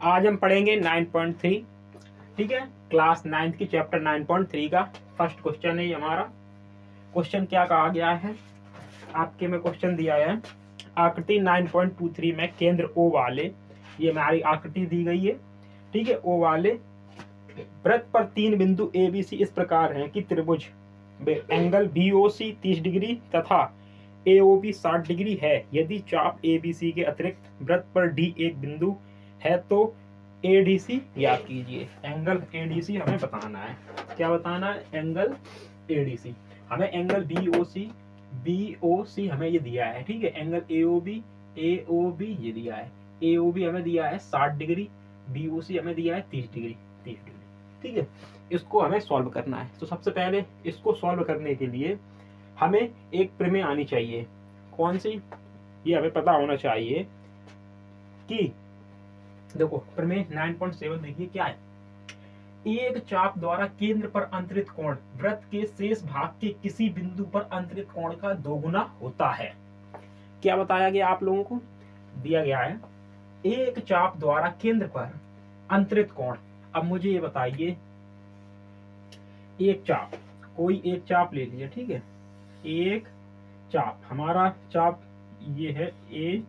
आज हम पढ़ेंगे 9.3, ठीक है, क्लास 9th की चैप्टर 9.3 का फर्स्ट क्वेश्चन है ये हमारा। क्वेश्चन क्या कहा गया है आपके में, क्वेश्चन दिया है आकृति 9.23 में केंद्र O वाले, ये हमारी आकृति दी गई है, ठीक है, O वाले वृत्त पर 3 बिंदु ABC इस प्रकार हैं कि त्रिभुज एंगल BOC 30 डिग्री तथा AOB 60 डिग्री है। यदि चाप ABC के अतिरिक्त वृत्त पर D एक बिंदु है तो ADC याद कीजिए। एंगल ADC हमें बताना है। क्या बताना है? Angle ADC। हमें एंगल BOC हमें ये दिया है, ठीक है। एंगल AOB ये दिया है। AOB हमें दिया है 60 डिग्री, BOC हमें दिया है 30 डिग्री, ठीक है। इसको हमें सॉल्व करना है। तो सबसे पहले इसको सॉल्व करने के लिए हमें एक प्रमेय आनी चाहिए। कौन सी? ये हमें पता होना चाहिए कि देखो प्रमेय 9.7 देखिए क्या है। एक चाप द्वारा केंद्र पर अंतरित कोण वृत्त के शेष भाग के किसी बिंदु पर अंतरित कोण का दोगुना होता है। क्या बताया गया आप लोगों को? दिया गया है एक चाप द्वारा केंद्र पर अंतरित कोण। अब मुझे ये बताइए, एक चाप, कोई एक चाप ले लीजिए, ठीक है। एक चाप, हमारा चाप ये है A,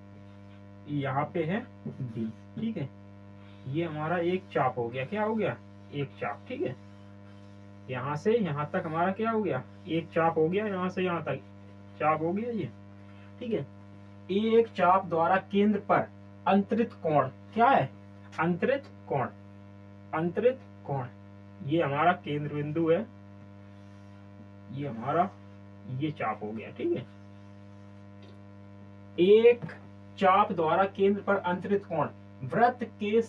यहाँ पे है B, ठीक है। ये हमारा एक चाप हो गया। क्या हो गया? एक चाप, ठीक है। यहाँ से यहाँ तक हमारा क्या हो गया? एक चाप हो गया। यहाँ से यहाँ तक चाप हो गया ये, ठीक है। एक चाप द्वारा केंद्र पर अंतरित कोण क्या है? अंतरित कोण, अंतरित कोण। ये हमारा केंद्र बिंदु है, ये हमारा ये चाप हो गया, ठीक है। एक चाप द्वारा केंद्र पर अंतरित कोण वृत्त के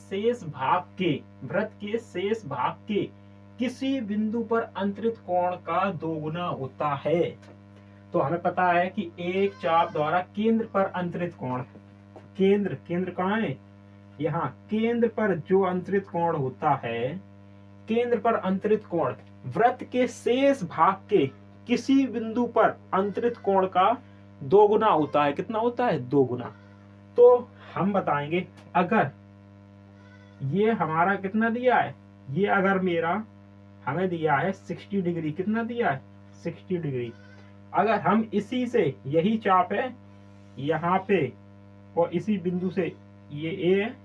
शेष भाग के किसी बिंदु पर अंतरित कोण का दोगुना होता है। तो हमें पता है कि एक चाप द्वारा केंद्र पर अंतरित कोण, केंद्र कहाँ है? यहाँ केंद्र पर जो अंतरित कोण होता है, केंद्र पर अंतरित कोण वृत्त के शेष भाग के किसी बिंदु पर अंतरित कोण का दोगुना होता है। कितना होता है? दोगुना। तो हम बताएंगे, अगर ये हमारा कितना दिया है, ये अगर मेरा हमें दिया है 60 डिग्री, कितना दिया है? 60 डिग्री। अगर हम इसी से, यही चाप है यहाँ पे, और इसी बिंदु से ये A है,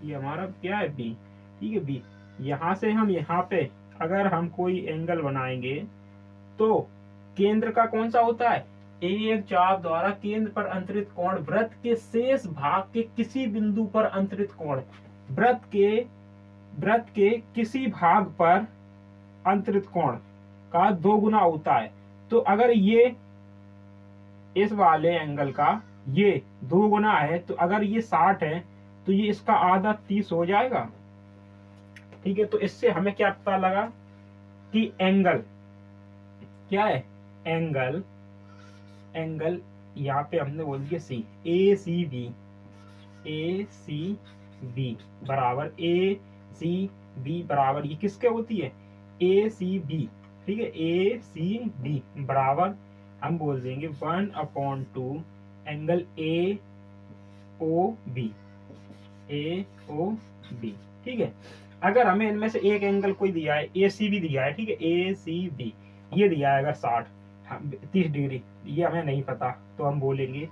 ये हमारा क्या है? B, ठीक है, B। यहाँ से हम यहाँ पे अगर हम कोई एंगल बनाएंगे तो केंद्र का कौन सा होता है? एक चाप द्वारा केंद्र पर अंतरित कोण वृत्त के शेष भाग के किसी बिंदु पर अंतरित कोण वृत्त के किसी भाग पर अंतरित कोण का दोगुना होता है। तो अगर ये इस वाले एंगल का ये दोगुना है, तो अगर ये 60 है तो ये इसका आधा 30 हो जाएगा, ठीक है। तो इससे हमें क्या पता लगा कि एंगल क्या है? एंगल यहाँ पे हमने बोल दिया C, ACB बराबर ACB बराबर ये किसके होती है? ACB, ठीक है। ACB बराबर हम बोल देंगे 1/2 एंगल AOB, ठीक है। अगर हमें इनमें से एक एंगल कोई दिया है, ACB दिया है, ठीक है, ACB ये दिया है अगर 30 डिग्री, ये हमें नहीं पता, तो हम बोलेंगे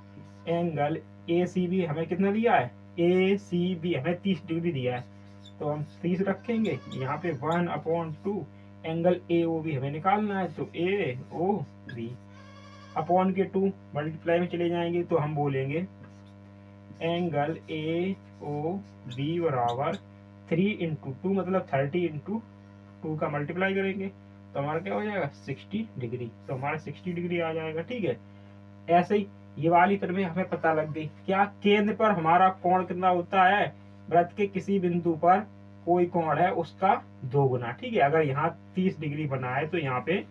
एंगल ACB हमें कितना दिया है? ACB हमें 30 डिग्री दिया है, तो हम 30 रखेंगे। यहाँ पे 1/2 एंगल AOB हमें निकालना है, तो AOB अपॉन के 2 मल्टीप्लाई में चले जाएंगे, तो हम बोलेंगे एंगल AOB बराबर 3 × 2 मतलब 30 × 2 का मल्टीप्लाई करेंगे तो हमारा क्या हो जाएगा? 60 डिग्री। तो हमारा 60 डिग्री आ जाएगा, ठीक है। ऐसे ही ये वाली प्रमेय हमें पता लग गई। क्या? केंद्र पर हमारा कोण कितना होता है? वृत्त के किसी बिंदु पर कोई कोण है उसका दोगुना, ठीक है। अगर यहाँ 30 डिग्री बना है तो यहाँ पे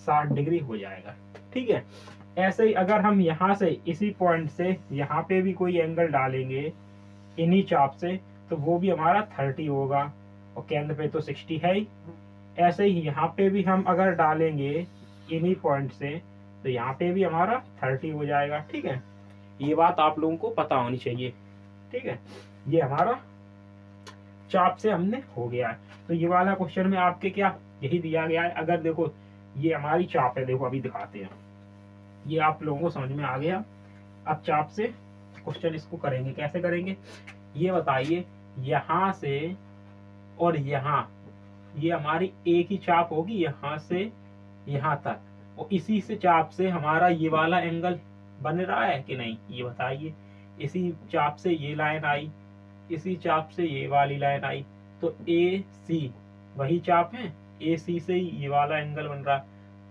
60 डिग्री हो जाएगा, ठीक है। ऐसे ही अगर हम यहाँ से इसी पॉइंट से यहाँ पे भी कोई एंगल डालेंगे इन्हीं चाप से, तो वो भी हमारा 30 होगा, और केंद्र पे तो 60 है ही। ऐसे ही यहाँ पे भी हम अगर डालेंगे इन्हीं पॉइंट से, तो यहाँ पे भी हमारा 30 हो जाएगा, ठीक है। ये बात आप लोगों को पता होनी चाहिए, ठीक है। ये हमारा चाप से हमने हो गया है। तो ये वाला क्वेश्चन में आपके क्या यही दिया गया है। अगर देखो ये हमारी चाप है, देखो अभी दिखाते हैं, ये आप लोगों को समझ में आ गया। अब चाप से क्वेश्चन इसको करेंगे, कैसे करेंगे ये बताइए। यहाँ से और यहाँ ये हमारी एक ही चाप होगी, यहाँ से यहाँ तक, और इसी से चाप से हमारा ये वाला एंगल बन रहा है कि नहीं ये बताइए। इसी चाप से ये लाइन आई, इसी चाप से ये वाली लाइन आई, तो ए सी वही चाप है, ए सी से ही ये वाला एंगल बन रहा।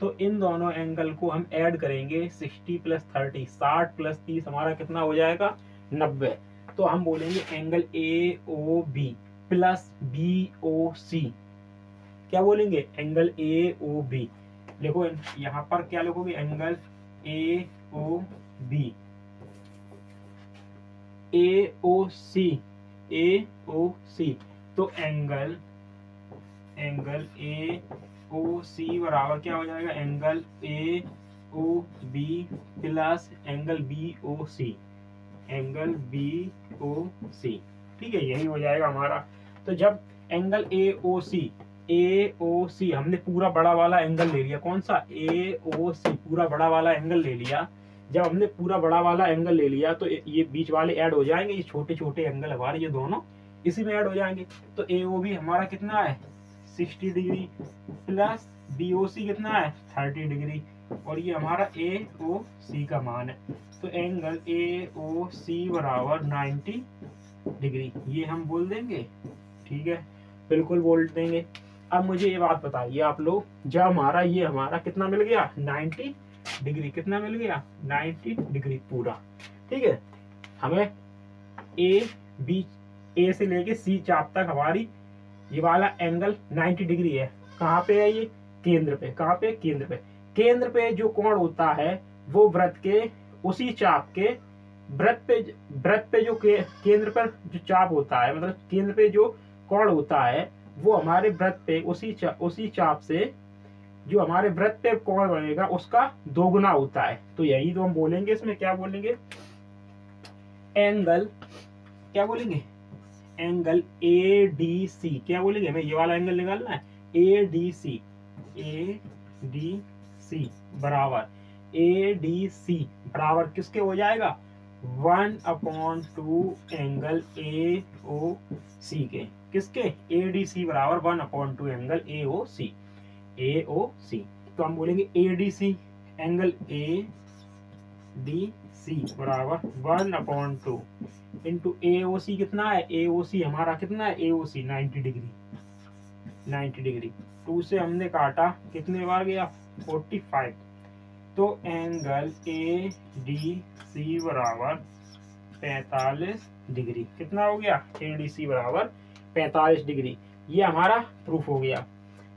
तो इन दोनों एंगल को हम ऐड करेंगे, 60 + 30, 60 + 30 हमारा कितना हो जाएगा 90। तो हम बोलेंगे angle A O B plus B O C. क्या बोलेंगे एंगल ए ओ बी। देखो यहाँ पर क्या लिखोगे एंगल ए ओ बी, ए ओ सी, ए ओ सी। तो एंगल ए ओ सी बराबर क्या हो जाएगा angle A O B plus angle B O C, angle B O C. ठीक है, यही हो जाएगा हमारा। तो जब एंगल ए ओ सी हमने पूरा बड़ा वाला एंगल ले लिया, कौन सा ए ओ सी, पूरा बड़ा वाला एंगल ले लिया। जब हमने पूरा बड़ा वाला एंगल ले लिया तो ये बीच वाले ऐड हो जाएंगे, ये छोटे छोटे एंगल हमारे ये दोनों इसी में ऐड हो जाएंगे। तो ए ओ बी हमारा कितना है 60 डिग्री प्लस बी ओ सी कितना है 30 डिग्री, और ये हमारा ए ओ सी का मान है। तो एंगल ए ओ सी बराबर 90 डिग्री, ये हम बोल देंगे। ठीक है, बिल्कुल बोल देंगे। अब मुझे ये बात बताइए आप लोग, जब हमारा कितना मिल गया 90 डिग्री, कितना मिल गया 90 डिग्री पूरा। ठीक है, हमें ए से लेके सी चाप तक हमारी ये वाला एंगल 90 डिग्री है। कहाँ पे है ये केंद्र पे, कहाँ पे केंद्र पे। केंद्र पे जो कोण होता है वो वृत्त के उसी चाप के वृत्त पे जो केंद्र पर जो चाप होता है, मतलब केंद्र पे जो कोण होता है वो हमारे वृत्त पे उसी चाप से जो हमारे वृत्त पे कोण बनेगा उसका दोगुना होता है। तो यही तो हम बोलेंगे इसमें, क्या बोलेंगे एंगल, क्या बोलेंगे एंगल ए डी सी। क्या बोलेंगे हमें ये वाला एंगल निकालना है, ए डी सी बराबर किसके हो जाएगा 1/2 एंगल ए ओ सी के। किसके ए डी सी बराबर 1/2 एंगल ए ओ सी। तो हम बोलेंगे A D C, angle A D C बराबर 1/2 इंटू ए ओ सी कितना है, ए ओ सी हमारा कितना है ए ओ सी 90 डिग्री। 2 से हमने काटा कितने बार गया 45। तो एंगल ए डी सी बराबर 45 डिग्री। कितना हो गया ए डी सी बराबर 45 डिग्री। ये हमारा प्रूफ हो गया।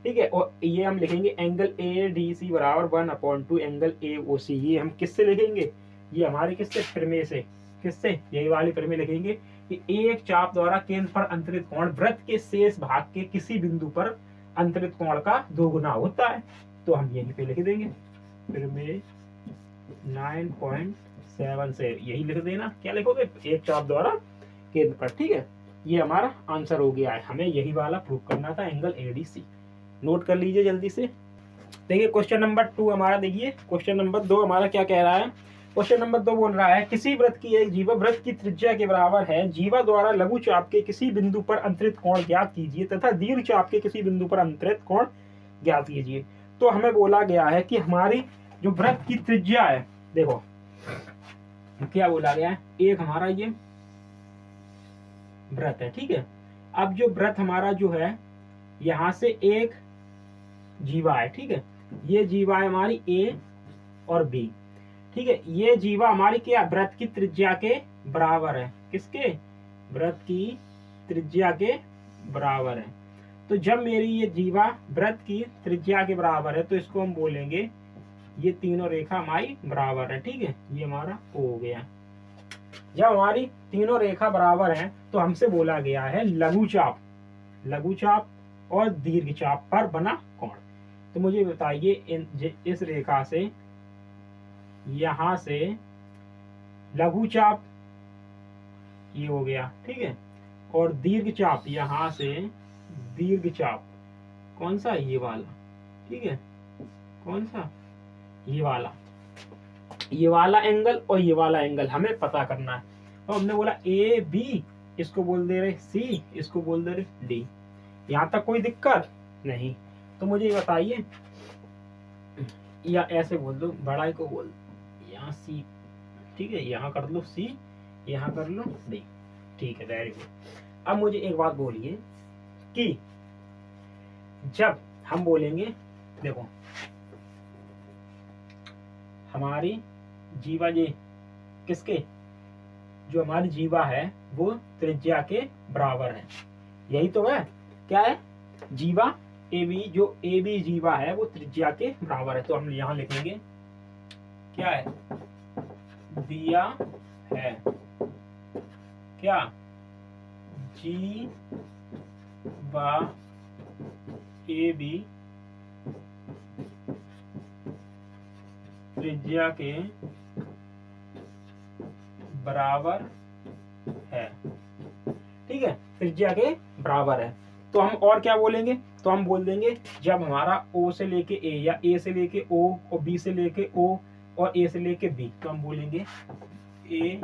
ठीक है, और ये हम लिखेंगे एंगल ए डी सी बराबर 1/2 एंगल ए ओ सी। ये हम किससे लिखेंगे, ये हमारे किससे प्रमेय से, किससे यही वाली प्रमेय लिखेंगे कि एक चाप द्वारा केंद्र पर अंतरित कोण वृत्त के शेष भाग के किसी बिंदु पर अंतरित कोण का दोगुना होता है। तो हम यहीं पे लिख देंगे प्रमेय 9.7 से यही लिख देना। क्या लिखोगे एक चाप द्वारा केंद्र पर। ठीक है, ये हमारा आंसर हो गया है। हमें यही वाला प्रूव करना था एंगल एडीसी। नोट कर लीजिए जल्दी से। देखिए क्वेश्चन नंबर 2 हमारा, देखिए क्वेश्चन नंबर 2 हमारा क्या कह रहा है। क्वेश्चन नंबर 2 बोल रहा है किसी वृत्त की एक जीवा वृत्त की त्रिज्या के बराबर है, जीवा द्वारा लघु चाप के किसी बिंदु पर अंतरित कोण ज्ञात कीजिए तथा दीर्घ चाप के किसी बिंदु पर अंतरित कोण ज्ञात कीजिए। तो हमें बोला गया है कि हमारी जो वृत्त की त्रिज्या है, देखो क्या बोला गया है, एक हमारा ये वृत्त है। ठीक है, अब जो वृत्त हमारा जो है यहाँ से एक जीवा है। ठीक है, ये जीवा है हमारी ए और बी। ठीक है, ये जीवा हमारी क्या वृत्त की त्रिज्या के बराबर है। किसके, वृत्त की त्रिज्या के बराबर है। तो जब मेरी ये जीवा वृत्त की त्रिज्या के बराबर है तो इसको हम बोलेंगे ये तीनों रेखा हमारी बराबर है। ठीक है, ये हमारा हो गया। जब हमारी तीनों रेखा बराबर हैं तो हमसे बोला गया है लघु चाप और दीर्घ चाप पर बना कोण। तो मुझे बताइए इस रेखा से यहां से लघु चाप ये हो गया। ठीक है, और दीर्घ चाप यहाँ से दीर्घ चाप कौन सा, ये वाला, ठीक है, कौन सा, ये वाला एंगल और ये वाला एंगल हमें पता करना है। तो हमने बोला ए बी, इसको बोल दे रहे सी, इसको बोल दे रहे डी। यहाँ तक कोई दिक्कत नहीं। तो मुझे ये बताइए, या ऐसे बोल दो, बड़ा को बोल यहाँ सी, ठीक है, यहाँ कर लो सी, यहाँ कर लो डी, ठीक है, वेरी गुड। अब मुझे एक बात बोलिए कि जब हम बोलेंगे, देखो हमारी जीवा, ये किसके, जो हमारी जीवा है वो त्रिज्या के बराबर है, यही तो है, क्या है, जीवा ए बी, जो ए बी जीवा है वो त्रिज्या के बराबर है। तो हम यहाँ लिखेंगे क्या है, दिया है क्या, जीवा ए बी त्रिज्या के बराबर है, ठीक है, त्रिज्या के बराबर है। तो हम और क्या बोलेंगे, तो हम बोल देंगे जब हमारा O से लेके A या A से लेके O और B से लेके O और A से लेके B, तो हम बोलेंगे A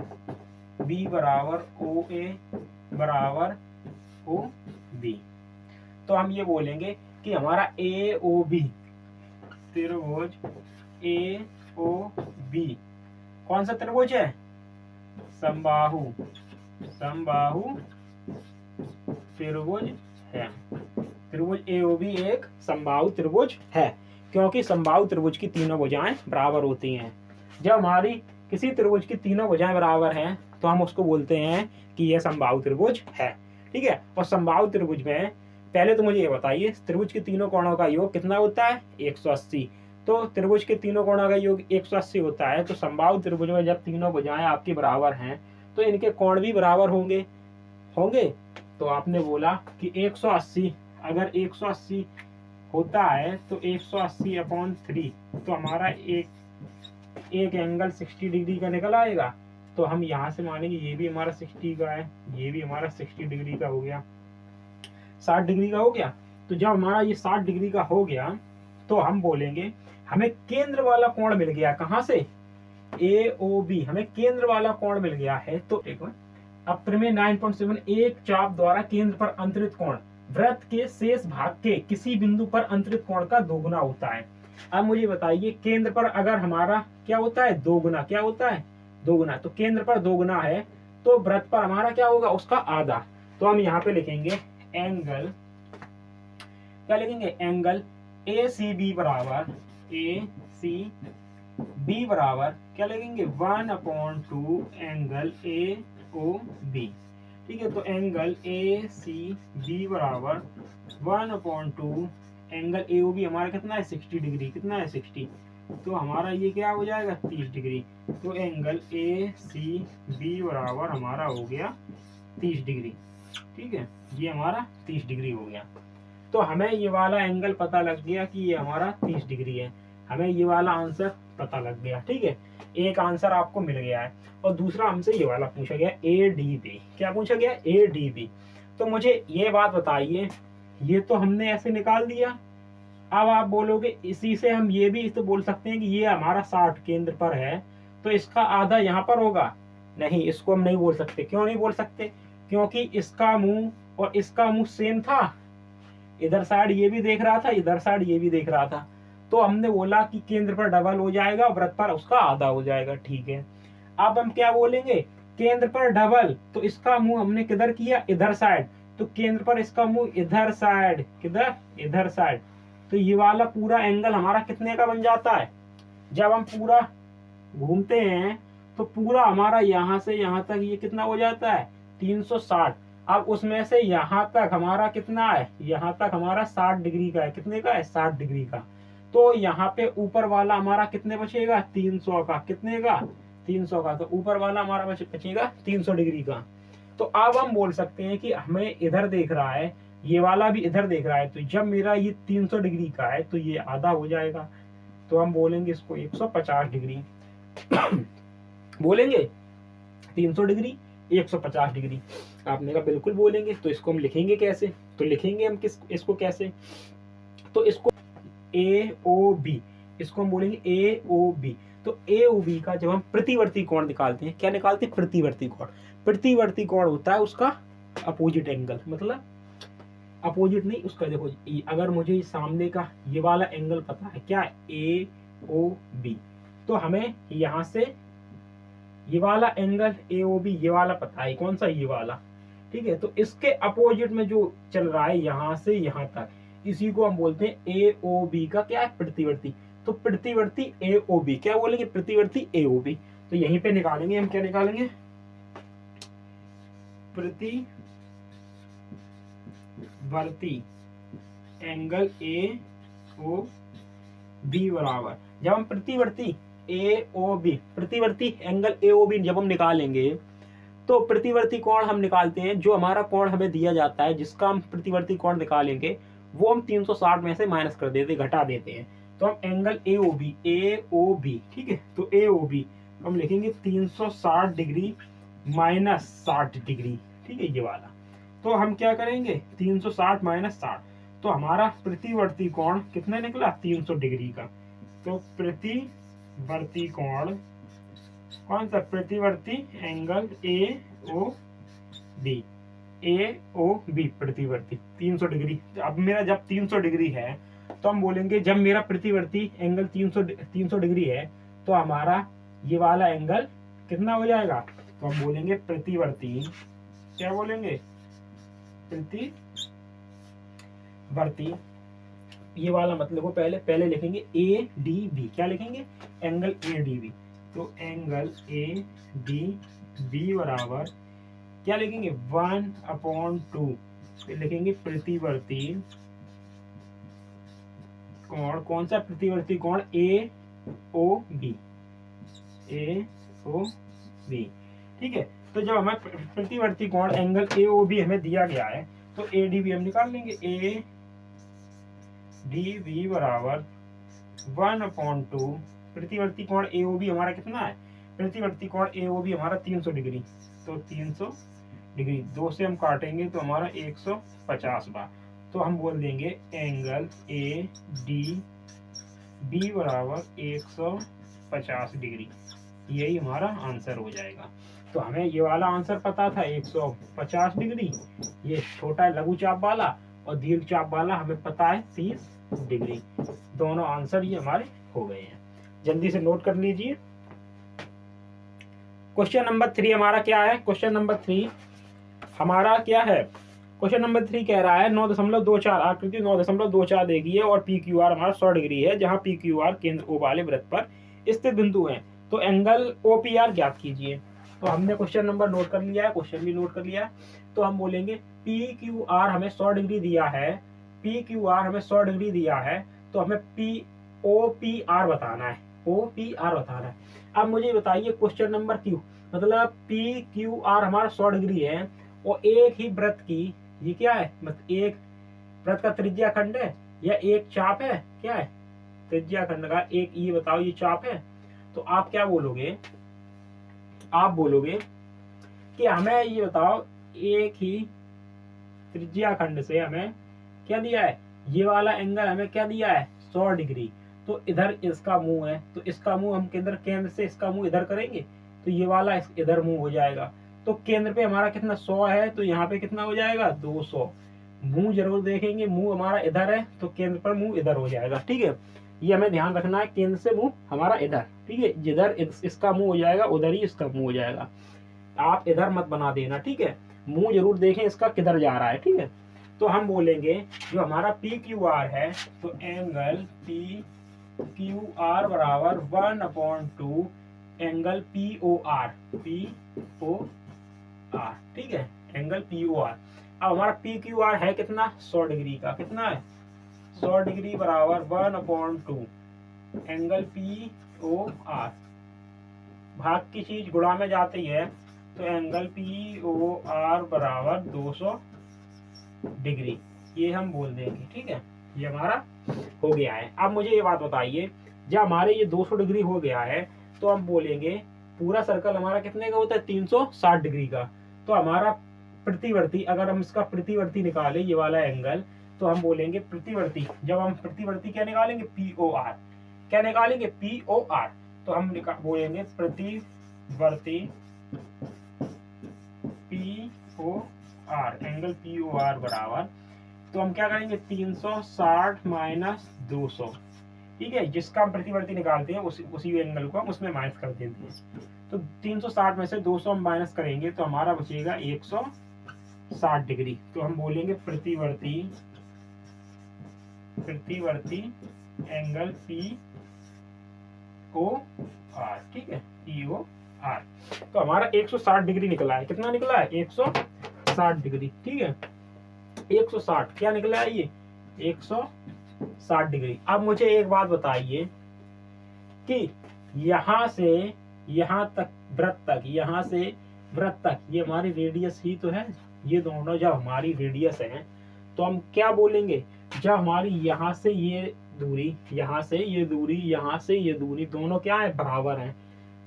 B बराबर OA बराबर OB। तो हम ये बोलेंगे कि हमारा AOB त्रिभुज AOB कौन सा त्रिभुज है, समबाहु त्रिभुज है। त्रिभुज AOB एक समबाहु त्रिभुज है, क्योंकि समबाहु त्रिभुज की तीनों भुजाएं बराबर होती हैं। जब हमारी किसी त्रिभुज की तीनों भुजाएं बराबर हैं तो हम उसको बोलते हैं कि यह समबाहु त्रिभुज है, ठीक है। और समबाहु त्रिभुज में पहले तो मुझे ये बताइए, त्रिभुज के तीनों कोणों का योग कितना होता है, 180। तो त्रिभुज के तीनों कोणों का योग 180 होता है। तो समबाहु त्रिभुज में जब तीनों भुजाएं आपकी बराबर हैं तो इनके कोण भी बराबर होंगे। तो आपने बोला कि 180, अगर 180 होता है तो 180/3, तो हमारा एक एंगल 60 डिग्री का निकल आएगा। तो हम यहाँ से मानेंगे ये भी हमारा 60 का है, ये भी हमारा 60 डिग्री का हो गया, 60 डिग्री का हो गया। तो जब हमारा ये 60 डिग्री का हो गया तो हम बोलेंगे हमें केंद्र वाला कोण मिल गया। कहाँ से, AOB, हमें केंद्र वाला कोण मिल गया है। तो एक अब प्रमेय 9.7, एक चाप द्वारा केंद्र पर अंतरित कोण वृत्त के शेष भाग के किसी बिंदु पर अंतरित कोण का दोगुना होता है। अब मुझे बताइए, केंद्र पर अगर हमारा क्या होता है, दोगुना, क्या होता है, दोगुना। तो केंद्र पर दोगुना है तो वृत्त पर हमारा क्या होगा, उसका आधा। तो हम यहाँ पे लिखेंगे एंगल, क्या लिखेंगे, एंगल ACB बराबर ACB बराबर क्या लिखेंगे, 1/2 एंगल AOB, ठीक है। तो एंगल ACB बराबर 1/2 एंगल AOB हमारा कितना है, 60 डिग्री, कितना है, 60। तो हमारा ये क्या हो जाएगा, 30 डिग्री। तो एंगल ACB बराबर हमारा हो गया 30 डिग्री, ठीक है, ये हमारा 30 डिग्री हो गया। तो हमें ये वाला एंगल पता लग गया कि ये हमारा 30 डिग्री है, हमें ये वाला आंसर पता लग गया, ठीक है। एक आंसर आपको मिल गया है। और दूसरा हमसे ये वाला पूछा गया ADB, क्या पूछा गया, ADB। तो मुझे ये बात बताइए, ये तो हमने ऐसे निकाल दिया। अब आप बोलोगे इसी से हम ये भी तो बोल सकते हैं कि ये हमारा 60 केंद्र पर है तो इसका आधा यहाँ पर होगा। नहीं, इसको हम नहीं बोल सकते। क्यों नहीं बोल सकते, क्योंकि इसका मुंह और इसका मुंह सेम था, इधर साइड ये भी देख रहा था, इधर साइड ये भी देख रहा था। तो हमने बोला कि केंद्र पर डबल हो जाएगा, वृत्त पर उसका आधा हो जाएगा, ठीक है। अब हम क्या बोलेंगे, केंद्र पर डबल, तो इसका मुंह हमने किधर किया, इधर साइड। तो केंद्र पर इसका मुंह इधर साइड, किधर, इधर साइड। तो ये वाला पूरा एंगल हमारा कितने का बन जाता है, जब हम पूरा घूमते हैं तो पूरा हमारा यहाँ से यहाँ तक ये कितना हो जाता है, 360। अब उसमें से यहाँ तक हमारा कितना है, यहाँ तक हमारा 60 डिग्री का है, कितने का है, 60 डिग्री का। तो यहाँ पे ऊपर वाला हमारा कितने बचेगा, 300 का, कितने का, 300 का। तो ऊपर वाला हमारा बचेगा 300 डिग्री का। तो अब हम बोल सकते हैं कि हमें इधर देख रहा है, ये वाला भी इधर देख रहा है। तो जब मेरा ये 300 डिग्री का है तो ये आधा हो जाएगा। तो हम बोलेंगे इसको 150 डिग्री बोलेंगे 300 डिग्री 150 डिग्री। आपने कहा बिल्कुल बोलेंगे, तो इसको हम लिखेंगे कैसे? तो लिखेंगे हम इसको कैसे? तो इसको AOB, इसको हम बोलेंगे AOB। तो AOB का जब हम प्रतिवर्ती कोण निकालते हैं, क्या निकालते हैं? प्रतिवर्ती कोण। प्रतिवर्ती कोण होता है उसका अपोजिट एंगल, मतलब अपोजिट नहीं, उसका देखो अगर मुझे सामने का ये वाला एंगल पता है, क्या है? AOB, तो हमें यहां से ये वाला एंगल AOB, ये वाला पता है, कौन सा? ये वाला, ठीक है। तो इसके अपोजिट में जो चल रहा है यहां से यहां तक, इसी को हम बोलते हैं AOB का क्या है? प्रतिवर्ती। तो प्रतिवर्ती AOB, क्या बोलेंगे? प्रतिवर्ती AOB। तो यहीं पे निकालेंगे हम, क्या निकालेंगे? प्रतिवर्ती एंगल AOB बराबर, जब हम प्रतिवर्ती AOB, प्रतिवर्ती एंगल AOB जब हम निकालेंगे, तो प्रतिवर्ती कोण हम निकालते हैं, जो हमारा कोण हमें दिया जाता है, जिसका हम प्रतिवर्ती कोण निकालेंगे, वो हम 360 में से माइनस कर देते, घटा देते हैं। तो हम एंगल AOB, ठीक है। तो AOB हम लिखेंगे 360 डिग्री माइनस 60 डिग्री, ठीक है, ये वाला। तो हम क्या करेंगे? 360 माइनस 60, तो हमारा प्रतिवर्ती कोण कितना निकला? 300 डिग्री का। तो प्रतिवर्ती कोण कौन सा? प्रतिवर्ती एंगल AOB प्रतिवर्ती 300 डिग्री। अब मेरा जब 300 डिग्री है, तो हम बोलेंगे जब मेरा प्रतिवर्ती एंगल 300 डिग्री है, तो हमारा ये वाला एंगल कितना हो जाएगा? तो हम बोलेंगे प्रतिवर्ती, क्या बोलेंगे? प्रतिवर्ती, ये वाला मतलब पहले लिखेंगे ADB, क्या लिखेंगे? Angle ADB। तो एंगल ADB बराबर क्या लिखेंगे? 1/2, फिर लिखेंगे प्रतिवर्ती कोण, कौन सा प्रतिवर्ती कोण? AOB, ठीक है। तो जब हमें प्रतिवर्ती कोण एंगल AOB हमें दिया गया है, तो ADB हम निकाल लेंगे। ADB बराबर 1/2, प्रतिवर्ती कोण AOB हमारा कितना है? प्रतिवर्ती कोण AOB हमारा 300 डिग्री। तो 300 डिग्री 2 से हम काटेंगे तो हमारा 150 बार। तो हम बोल देंगे एंगल ADB बराबर 150 डिग्री। यही हमारा आंसर हो जाएगा। तो हमें ये वाला आंसर पता था 150 डिग्री, ये छोटा लघु चाप वाला, और दीर्घ चाप वाला हमें पता है 30 डिग्री। दोनों आंसर ये हमारे हो गए हैं। जल्दी से नोट कर लीजिए। क्वेश्चन नंबर 3 हमारा क्या है? क्वेश्चन नंबर 3 हमारा क्या है? क्वेश्चन नंबर 3 कह रहा है 9.24 आकृति 9.24 देगी है और PQR हमारा 100 डिग्री है, जहां PQR केंद्र O वाले वृत्त पर स्थित बिंदु है। तो एंगल OPR ज्ञात कीजिए। तो हमने क्वेश्चन नंबर नोट कर लिया है, क्वेश्चन भी नोट कर लिया है। तो हम बोलेंगे PQR हमें 100 डिग्री दिया है, PQR हमें 100 डिग्री दिया है, तो हमें OPR बताना है, OPR बताना है। अब मुझे बताइए क्वेश्चन नंबर Q, मतलब PQR हमारा 100 डिग्री है, और एक ही वृत्त की, ये क्या है? मतलब एक वृत्त का त्रिज्या खंड है या एक चाप है? क्या है? त्रिज्या खंड का एक, ये बताओ, ये चाप है। तो आप क्या बोलोगे? आप बोलोगे कि हमें ये बताओ, एक ही त्रिज्या खंड से हमें क्या दिया है? ये वाला एंगल हमें क्या दिया है? 100 डिग्री। तो इधर इसका मुंह है, तो इसका मुंह हम केंद्र से इसका मुंह इधर करेंगे, तो ये वाला इधर मुंह हो जाएगा। तो केंद्र पे हमारा कितना? 100 है, तो यहाँ पे कितना हो जाएगा? 200। मुंह जरूर देखेंगे, मुंह हमारा इधर है, तो केंद्र पर मुंह इधर हो जाएगा, ठीक है। ये हमें ध्यान रखना है, केंद्र से मुंह हमारा इधर, ठीक है। जिधर इसका मुंह हो जाएगा उधर ही इसका मुंह हो जाएगा। आप इधर मत बना देना, ठीक है। मुंह जरूर देखें इसका किधर जा रहा है, ठीक है। तो हम बोलेंगे जो हमारा PQR है, तो एंगल PQR बराबर 1/2 एंगल POR, ठीक है, एंगल POR। अब हमारा PQR है कितना? 100 डिग्री का। कितना है? 100 डिग्री बराबर 1/2 एंगल POR। भाग की चीज गुणा में जाती है, तो एंगल POR बराबर 200 डिग्री, ये हम बोल देंगे, ठीक है। ये हमारा हो गया है। अब मुझे ये बात बताइए, जब हमारे ये 200 डिग्री हो गया है, तो हम बोलेंगे पूरा सर्कल हमारा कितने का होता है 360 डिग्री का। तो हमारा प्रतिवर्ती, अगर हम इसका प्रतिवर्ती निकालें ये वाला एंगल, तो हम बोलेंगे प्रतिवर्ती, जब हम प्रतिवर्ती क्या निकालेंगे POR, क्या निकालेंगे POR, तो हम बोलेंगे प्रतिवर्ती POR, एंगल POR बराबर, तो हम क्या करेंगे 360 माइनस 200, ठीक है, जिसका हम प्रतिवर्ती निकालते हैं उसी एंगल को हम उसमें माइनस कर देते हैं। तो 360 में से 200 हम माइनस करेंगे तो हमारा बचेगा 160 डिग्री। तो हम बोलेंगे प्रतिवर्ती एंगल POR, ठीक है, POR। तो हमारा 160 डिग्री निकला है। कितना निकला है 160 डिग्री, ठीक है, 160 क्या निकला है ये 160 डिग्री। अब मुझे एक बात बताइए कि यहां से यहां तक वृत्त तक, यहां से वृत्त तक ये हमारी रेडियस ही तो है। ये दोनों जब हमारी रेडियस है तो हम क्या बोलेंगे, जब हमारी यहाँ से ये दूरी, यहाँ से ये दूरी, यहाँ से ये दूरी दोनों क्या है बराबर हैं,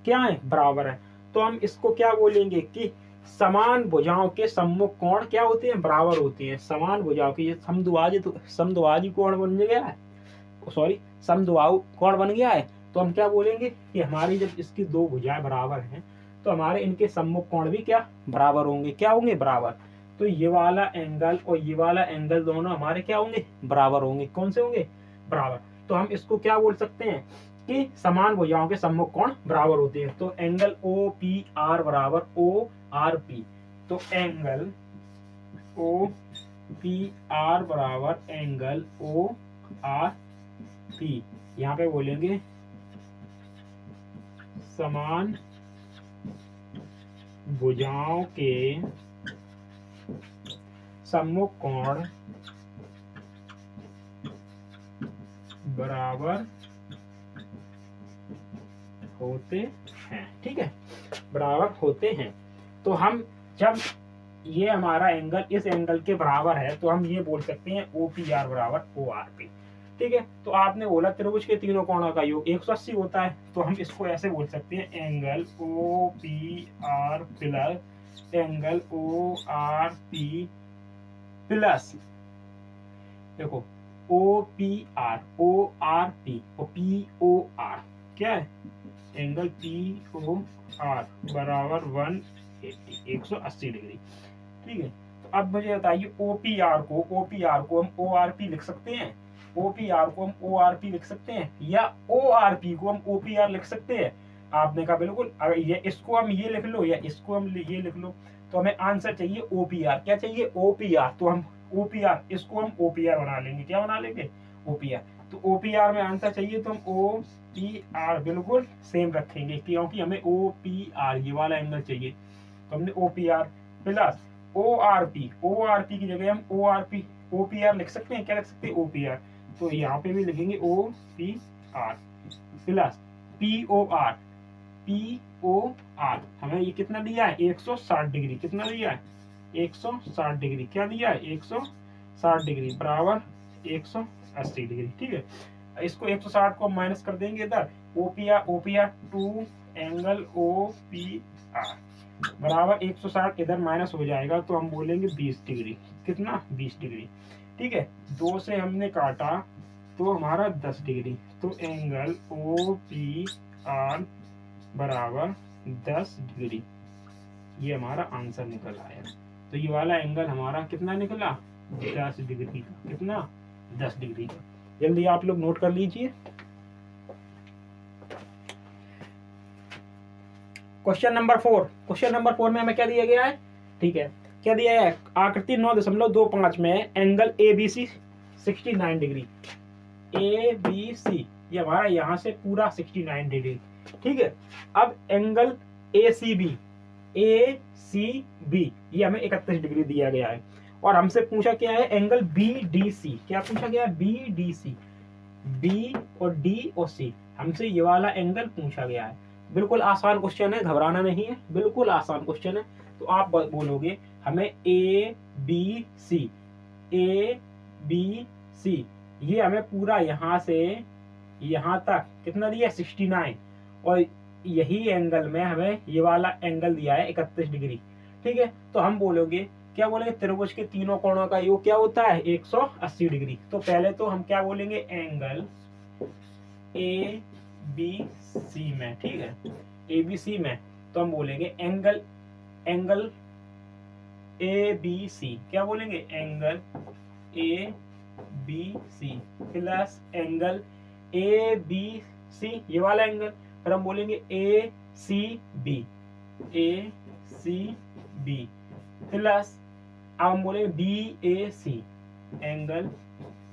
क्या है बराबर है, तो हम इसको क्या बोलेंगे कि समान भुजाओं के सम्मुख कोण क्या होते हैं बराबर होते हैं। समान भुजाओं के, ये समद्विबाहु कोण बन गया है, सॉरी समद्विबाहु कोण बन गया है। तो हम क्या बोलेंगे कि हमारी जब इसकी दो भुजाएं बराबर हैं तो हमारे इनके सम्मुख कोण भी क्या बराबर होंगे, क्या होंगे बराबर। तो ये वाला एंगल और ये वाला एंगल दोनों हमारे क्या होंगे बराबर होंगे। कौन से होंगे बराबर। तो हम इसको क्या बोल सकते हैं कि समान भुजाओं के सम्मुख कोण बराबर होते हैं। तो एंगल OPR बराबर ORP, तो एंगल OPR बराबर एंगल ORP, यहाँ पे बोलेंगे समान भुजाओं के सम्मुख कोण बराबर होते हैं, ठीक है, बराबर होते हैं। तो हम जब ये हमारा एंगल इस एंगल के बराबर है तो हम ये बोल सकते हैं OPR बराबर ORP, ठीक है। तो आपने बोला त्रिभुज के तीनों कोणों का योग 180 होता है, तो हम इसको ऐसे बोल सकते हैं angle OPR plus angle ORP plus, देखो OPR ORP और POR क्या है एंगल POR बराबर 180 डिग्री, ठीक है। तो अब मुझे बताइए OPR को हम ORP लिख सकते हैं, OPR को हम ORP लिख सकते हैं या ORP को हम OPR लिख सकते हैं। आपने कहा बिल्कुल, अगर ये इसको हम ये लिख लो या इसको हम ये लिख लो, तो हमें आंसर चाहिए OPR। क्या चाहिए OPR, तो हम OPR इसको हम OPR बना लेंगे। क्या बना लेंगे OPR। तो OPR में आंसर चाहिए तो हम OPR बिल्कुल सेम रखेंगे क्योंकि हमें OPR ये वाला एंगल चाहिए। तो हमने OPR प्लस ORP की जगह हम OPR लिख सकते हैं। क्या लिख सकते हैं OPR, तो यहाँ पे भी लिखेंगे OPR प्लस POR हमें ये कितना दिया है 160 डिग्री, कितना दिया है 160 डिग्री, क्या दिया है 160 डिग्री बराबर 180 डिग्री, ठीक है। इसको 160 को माइनस कर देंगे इधर, OPR 2 एंगल OPR बराबर 160 इधर माइनस हो जाएगा तो हम बोलेंगे 20 डिग्री, कितना 20 डिग्री, ठीक है। 2 से हमने काटा तो हमारा 10 डिग्री, तो एंगल OPR बराबर 10 डिग्री, ये हमारा आंसर निकल आया। तो ये वाला एंगल हमारा कितना निकला 10 डिग्री का, कितना 10 डिग्री का। जल्दी आप लोग नोट कर लीजिए। क्वेश्चन नंबर 4 में हमें क्या दिया गया है, ठीक है, क्या दिया है आकृति 9.25 में एंगल ABC 69 डिग्री, ABC ये हमारा यहाँ से पूरा 69 डिग्री, ठीक है। अब एंगल ACB ये हमें 31 डिग्री दिया गया है और हमसे पूछा क्या है एंगल BDC, क्या पूछा गया BDC, B और D और C, हमसे ये वाला एंगल पूछा गया है। बिल्कुल आसान क्वेश्चन है, घबराना नहीं है, बिल्कुल आसान क्वेश्चन है। तो आप बोलोगे हमें ABC ये हमें पूरा यहाँ से यहाँ तक कितना दिया 69 और यही एंगल में हमें ये वाला एंगल दिया है 31 डिग्री, ठीक है। तो हम बोलोगे क्या बोलेंगे, त्रिभुज के तीनों कोणों का योग क्या होता है 180 डिग्री। तो पहले तो हम क्या बोलेंगे, एंगल ए बी सी में, ठीक है, ए बी सी में। तो हम बोलेंगे एंगल ए बी सी, क्या बोलेंगे, angle A B C plus angle A B C, ये वाला एंगल। फिर हम बोलेंगे ए सी बी प्लस, अब हम बोलेंगे B A C, angle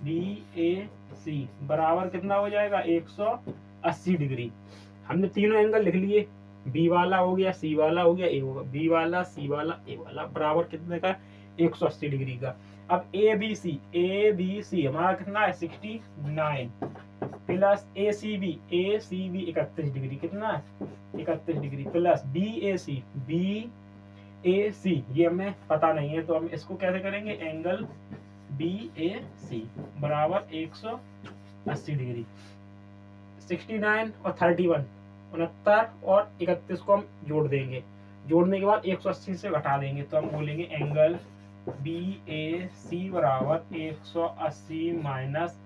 B A C बराबर कितना हो जाएगा 180 डिग्री। हमने तीनों एंगल लिख लिए, बी वाला हो गया, सी वाला हो गया, ए होगा, बी वाला, सी वाला, ए वाला, बराबर कितने का 180 डिग्री का। अब ए बी सी हमारा कितना है 69 प्लस ए सी बी 31 डिग्री, कितना है 31 डिग्री, प्लस बी ए सी ये हमें पता नहीं है, तो हम इसको कैसे करेंगे, एंगल बी ए सी बराबर 180 डिग्री। 69 और 31 69 और 31 को हम जोड़ देंगे, जोड़ने के बाद 180 से घटा देंगे, तो हम बोलेंगे एंगल बी ए सी बराबर 180 माइनस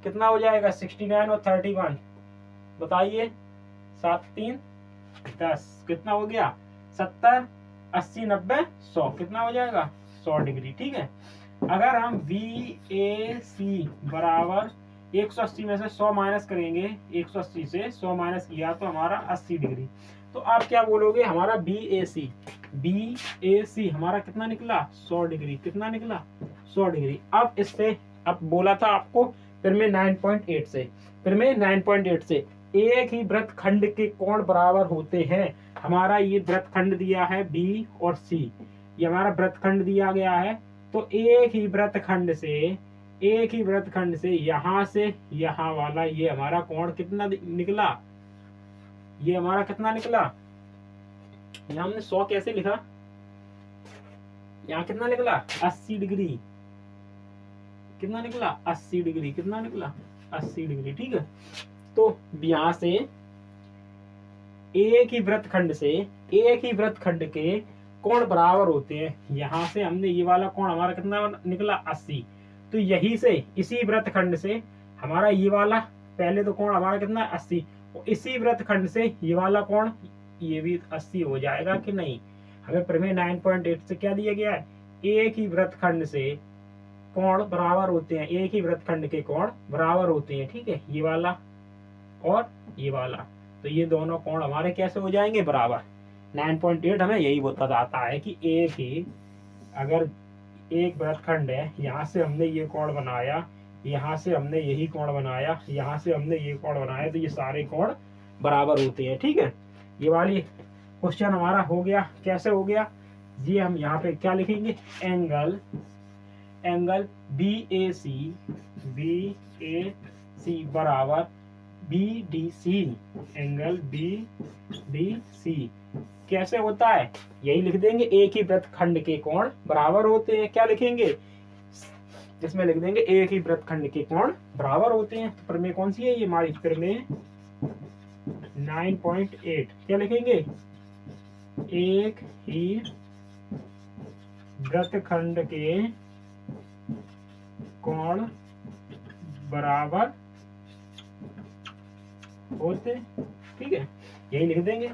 कितना हो जाएगा 69 और 31, बताइए 7 3 10, कितना हो गया 70 80 90 100, कितना हो जाएगा 100 डिग्री, ठीक है। अगर हम बी ए सी बराबर 180 में से 100 माइनस करेंगे, 180 से 100 माइनस किया तो हमारा 80 डिग्री। तो आप क्या बोलोगे, हमारा बी ए सी हमारा कितना निकला 100 डिग्री, कितना निकला 100 डिग्री। अब इससे, अब बोला था आपको फिर में 9.8 से एक ही वृत्त खंड के कोण बराबर होते हैं। हमारा ये वृत्त खंड दिया है बी और सी, ये हमारा वृत्त खंड दिया गया है। तो एक ही वृत्त खंड से यहां से यहां वाला ये हमारा कोण कितना निकला, ये हमारा कितना निकला, यहाँ हमने 100 कैसे लिखा, यहाँ कितना निकला 80 डिग्री, कितना निकला 80 डिग्री, कितना निकला 80 डिग्री, ठीक है। तो यहाँ से एक ही वृत्त खंड के कोण बराबर होते हैं। यहाँ से हमने ये वाला कोण हमारा कितना निकला 80, तो यही से इसी वृत्त खंड से हमारा ये वाला पहले तो कोण हमारा कितना 80, इसी वृत्त खंड से ये वाला कोण ये भी 80 हो जाएगा कि नहीं। हमें प्रमेय 9.8 से क्या दिया गया है, एक ही वृत्त खंड से कोण बराबर होते हैं, एक ही वृत्त खंड के कोण बराबर होते हैं, ठीक है, ये वाला और ये वाला। तो ये दोनों कोण हमारे कैसे हो जाएंगे बराबर। 9.8 हमें यही बताता है कि एक ही, अगर एक वृत्तखंड है, यहाँ से हमने ये कोण बनाया, यहाँ से हमने यही कोण बनाया, यहाँ से हमने ये कोण बनाया, तो ये सारे कोण बराबर होते हैं, ठीक है। ये वाली क्वेश्चन हमारा हो गया। कैसे हो गया, ये हम यहाँ पे क्या लिखेंगे, एंगल बी ए सी बराबर B D C, angle B D C कैसे होता है, यही लिख देंगे, एक ही वृत्त खंड के कोण बराबर होते हैं। क्या लिखेंगे, इसमें लिख देंगे एक ही वृत्त खंड के कोण बराबर होते हैं। तो प्रमेय कौन सी है, ये हमारी प्रमेय 9.8। क्या लिखेंगे, एक ही वृत्त खंड के कोण बराबर होते, ठीक है, यही लिख देंगे।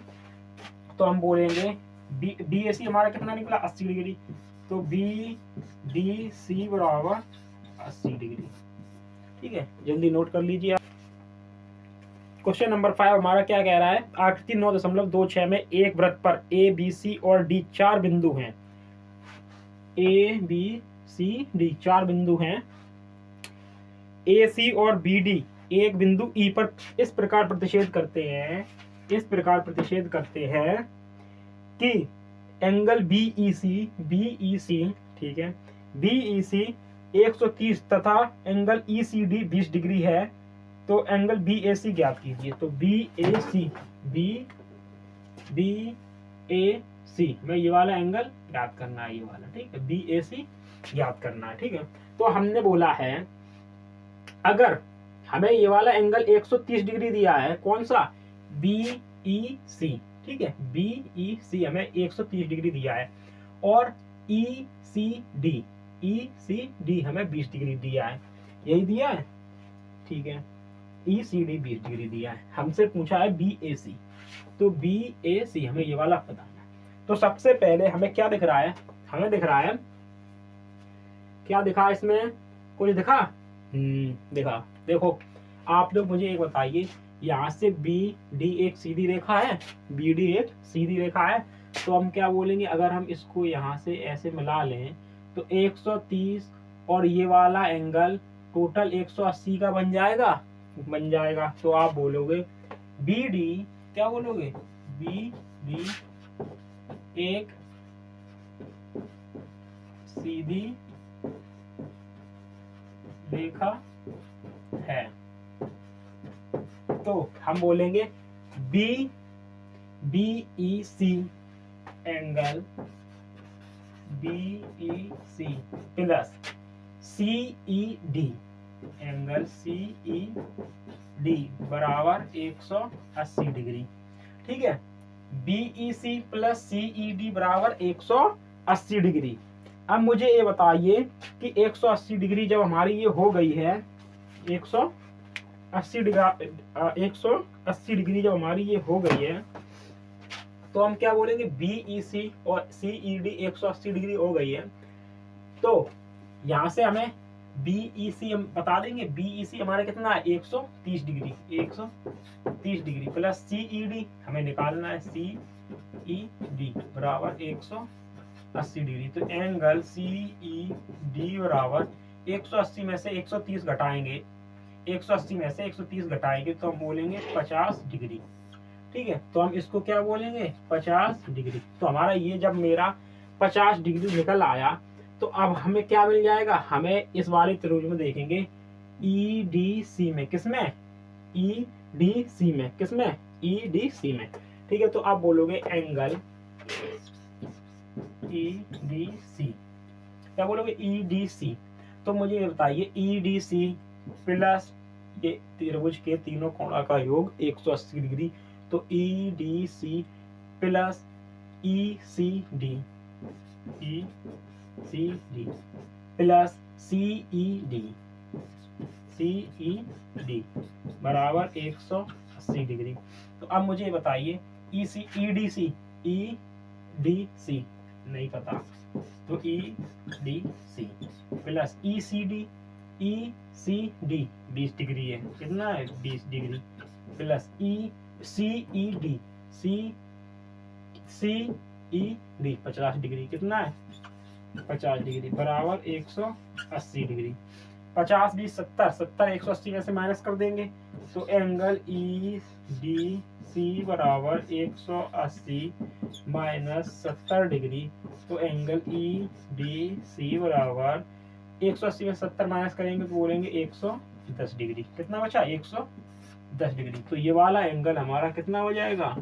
तो हम बोलेंगे बी ए सी हमारा कितना निकला 80 डिग्री, तो बी डी सी बराबर 80 डिग्री, ठीक है, जल्दी नोट कर लीजिए आप। क्वेश्चन नंबर 5 हमारा क्या कह रहा है, आकृति 9.26 में एक वृत्त पर ए बी सी और डी 4 बिंदु हैं, ए बी सी डी 4 बिंदु हैं, ए सी और बी डी एक बिंदु ई पर इस प्रकार प्रतिच्छेद करते हैं कि एंगल बी ई सी, ठीक है, बी ई सी 130 तथा angle E C D 20 degree है, तो एंगल बी ए सी ज्ञात कीजिए। तो बी ए सी में ये वाला एंगल ज्ञात करना है, ये वाला, ठीक है, बी ए सी ज्ञात करना है, ठीक है। तो हमने बोला है अगर हमें ये वाला एंगल 130 डिग्री दिया है, कौन सा, BEC, ठीक है, BEC हमें 130 डिग्री दिया है, और ECD हमें 20 डिग्री दिया है, यही दिया है, ठीक है, ECD 20 डिग्री दिया है। हमसे पूछा है BAC, तो BAC हमें ये वाला बताना है। तो सबसे पहले हमें क्या दिख रहा है, हमें दिख रहा है, क्या दिखा इसमें, कुछ दिखा, दिखा। देखो आप लोग मुझे एक बताइए, यहाँ से BD एक सीधी रेखा है, BD एक सीधी रेखा है, तो हम क्या बोलेंगे, अगर हम इसको यहाँ से ऐसे मिला लें तो 130 और ये वाला एंगल टोटल 180 का बन जाएगा। तो आप बोलोगे BD, क्या बोलोगे, BD एक सीधी रेखा है, तो हम बोलेंगे BEC angle BEC plus CED angle CED बराबर 180 डिग्री, ठीक है, BEC प्लस CED बराबर 180 डिग्री। अब मुझे ये बताइए कि 180 डिग्री जब हमारी ये हो गई है, 180 डिग्री जब हमारी ये हो गई है, तो हम क्या बोलेंगे, BEC और CED 180 डिग्री हो गई है, तो यहाँ से हमें BEC हम बता देंगे, BEC हमारा कितना है, 130 डिग्री, 130 डिग्री प्लस CED हमें निकालना है, CED बराबर 180 डिग्री। तो एंगल CED बराबर 180 में से 130 घटाएंगे, 180 में से 130 घटाएंगे तो हम बोलेंगे 50 डिग्री, ठीक है। तो हम इसको क्या बोलेंगे, 50 डिग्री। तो हमारा ये जब मेरा 50 डिग्री निकल आया, तो अब हमें क्या मिल जाएगा, हमें इस वाले त्रिभुज में देखेंगे EDC में, किसमें, EDC में, किसमें, EDC में, ठीक है। तो आप बोलोगे एंगल EDC, क्या बोलोगे, EDC। तो मुझे ये बताइए EDC प्लस ये त्रिभुज के तीनों कोणों का योग 180 डिग्री, तो EDC plus ECD plus CED बराबर 180 डिग्री। तो अब मुझे बताइए EDC नहीं पता, तो EDC प्लस ECD 20 डिग्री है, कितना है, 20 डिग्री प्लस CED 50 डिग्री, कितना है, 50 डिग्री बराबर 180 डिग्री। 50 20 70, 70 180 में से माइनस कर देंगे, तो एंगल EDC बराबर 180 माइनस 70 डिग्री, तो एंगल EDC बराबर 180 में 70 माइनस करेंगे तो बोलेंगे 110 डिग्री। कितना बचा, 110 डिग्री। तो ये वाला एंगल हमारा कितना हो जाएगा,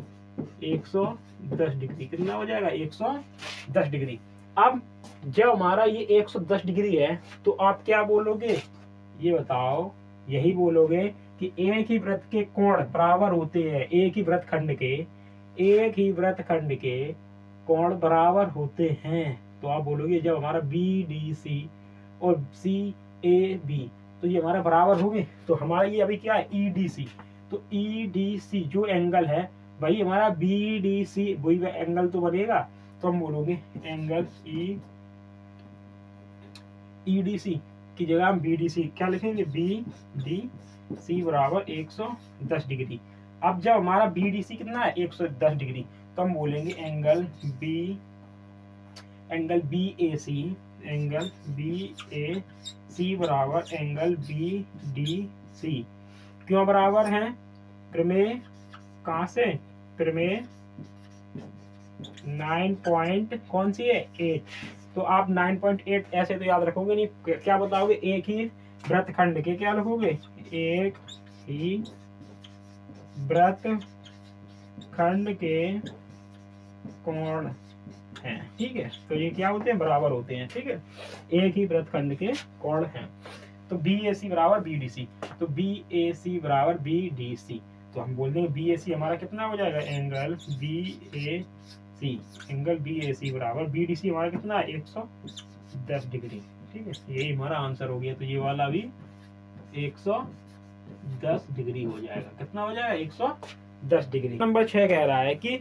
110 डिग्री। कितना हो जाएगा, 110 डिग्री। अब जब हमारा ये 110 डिग्री है, तो आप क्या बोलोगे, ये बताओ, यही बोलोगे कि एक ही वृत्त के कोण बराबर होते हैं, एक ही वृत्तखंड के कोण बराबर होते हैं। तो आप बोलोगे जब हमारा BDC और CAB, तो ये हमारा बराबर हो गए, तो हमारा ये अभी क्या है, EDC। तो EDC जो एंगल है भाई हमारा BDC वही एंगल तो बनेगा, तो हम बोलोगे एंगल EDC की जगह हम BDC क्या लिखेंगे, BDC बराबर 110 डिग्री। अब जब हमारा BDC कितना है, 110 डिग्री, तो हम बोलेंगे एंगल BAC बराबर एंगल BDC। क्यों बराबर है, प्रमेय कहाँ से, प्रमेय 9 कौन सी है, 8। तो आप 9.8 ऐसे तो याद रखोगे नहीं, क्या बताओगे, एक ही वृत्तखंड के, क्या लिखोगे, एक ही वृत्तखंड के कोण हैं, ठीक है। तो ये क्या होते हैं, बराबर होते हैं, ठीक है, एक ही वृत्तखंड के कोण हैं। तो BAC बराबर BDC, तो BAC बराबर BDC। तो हम बोल देंगे बी ए सी हमारा कितना हो जाएगा, angle B A C, angle B A C बराबर बी डी सी हमारा कितना है 110 डिग्री। ठीक है, यही हमारा आंसर हो गया। तो ये वाला भी 110 डिग्री हो जाएगा। कितना हो जाएगा, 110 डिग्री। नंबर 6 कह रहा है कि